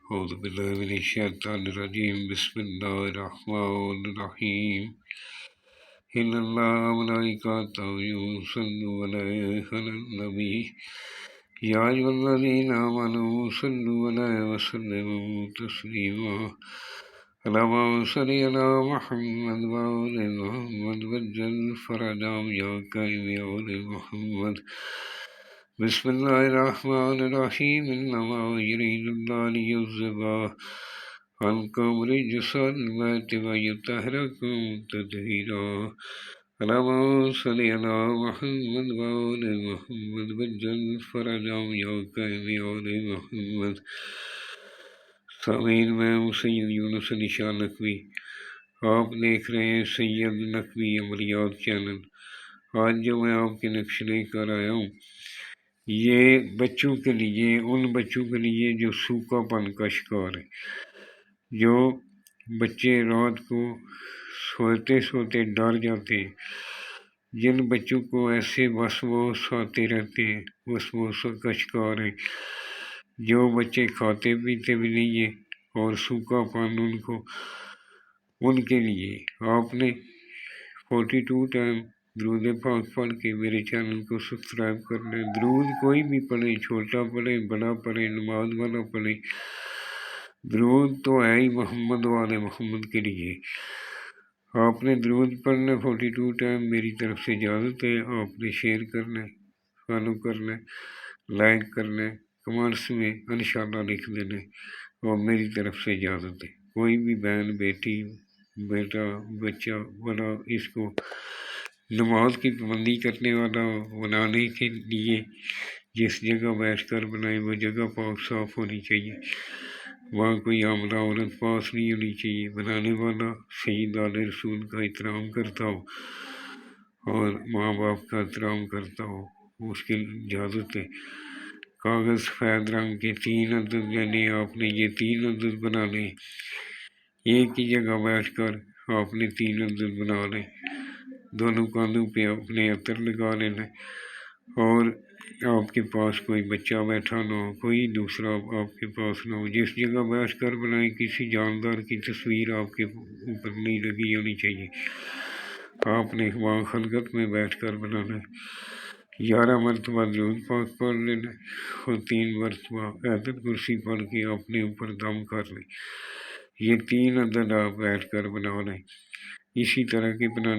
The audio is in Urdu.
أعوذ بالله من الشيطان الرجيم بسم الله الرحمن الرحيم إن الله وملائكته يصلون على النبي يا أيها الذين آمنوا صلوا عليه وسلموا تسليما اللهم صل على محمد وآل محمد وجل فرجهم يا كريم يا آل محمد بسم الله الرحمن الرحيم إنما يريد الله ليذهب عنكم رجس البيت ويطهركم تطهيرا اللهم صل على محمد وآل محمد وجل فرجهم يا كريم يا آل محمد سامعین میں ہوں سید یونس علی شاہ نقوی، آپ دیکھ رہے ہیں سید نقوی عملیات چینل۔ آج جو میں آپ کے نقش لے کر آیا ہوں یہ بچوں کے لیے، ان بچوں کے لیے جو سوکھا پن کا شکار ہے، جو بچے رات کو سوتے سوتے ڈر جاتے ہیں، جن بچوں کو ایسے وسواس آتے رہتے ہیں، وسواس کا شکار ہیں، جو بچے کھاتے پیتے بھی نہیں ہیں اور سوکھا پن ان کے لیے آپ نے 42 ٹائم درود پاک پڑھ کے میرے چینل کو سبسکرائب کرنا ہے۔ درود کوئی بھی پڑھے، چھوٹا پڑھے، بڑا پڑھے، نماز والا پڑھے، درود تو ہے ہی محمد والے محمد کے لیے۔ آپ نے درود پڑھنا 42 ٹائم، میری طرف سے اجازت ہے۔ آپ نے شیئر کرنا ہے، فالو کرنا ہے، لائک کرنا ہے، کمنٹس میں انشاءاللہ لکھ دینا ہے، اور میری طرف سے اجازت ہے۔ کوئی بھی بہن، بیٹی، بیٹا، بچہ بڑا اس کو نماز کی پابندی کرنے والا بنانے کے لیے جس جگہ بیٹھ کر بنائے وہ جگہ پاک صاف ہونی چاہیے، وہاں کوئی عاملہ عورت پاس نہیں ہونی چاہیے، بنانے والا سید آل رسول کا احترام کرتا ہو اور ماں باپ کا احترام کرتا ہو، اس کی اجازت ہے۔ کاغذ سفید رنگ کے 3 عدد لینے، آپ نے یہ 3 عدد بنا لیں، ایک ہی جگہ بیٹھ کر آپ نے 3 عدد بنا لیں، دونوں کاندھوں پہ اپنے عطر لگا لینا، اور آپ کے پاس کوئی بچہ بیٹھا نہ ہو، کوئی دوسرا آپ کے پاس نہ ہو، جس جگہ بیٹھ کر بنائیں کسی جاندار کی تصویر آپ کے اوپر نہیں لگی ہونی چاہیے، آپ نے وہاں خلقت میں بیٹھ کر بنانا ہے۔ 11 مرتبہ درود پاک پڑھ لینا اور 3 مرتبہ آیت الکرسی پڑھ کے اپنے اوپر دم کر لیں۔ یہ 3 عدد آپ بیٹھ کر بنا لیں، اسی طرح کے بنا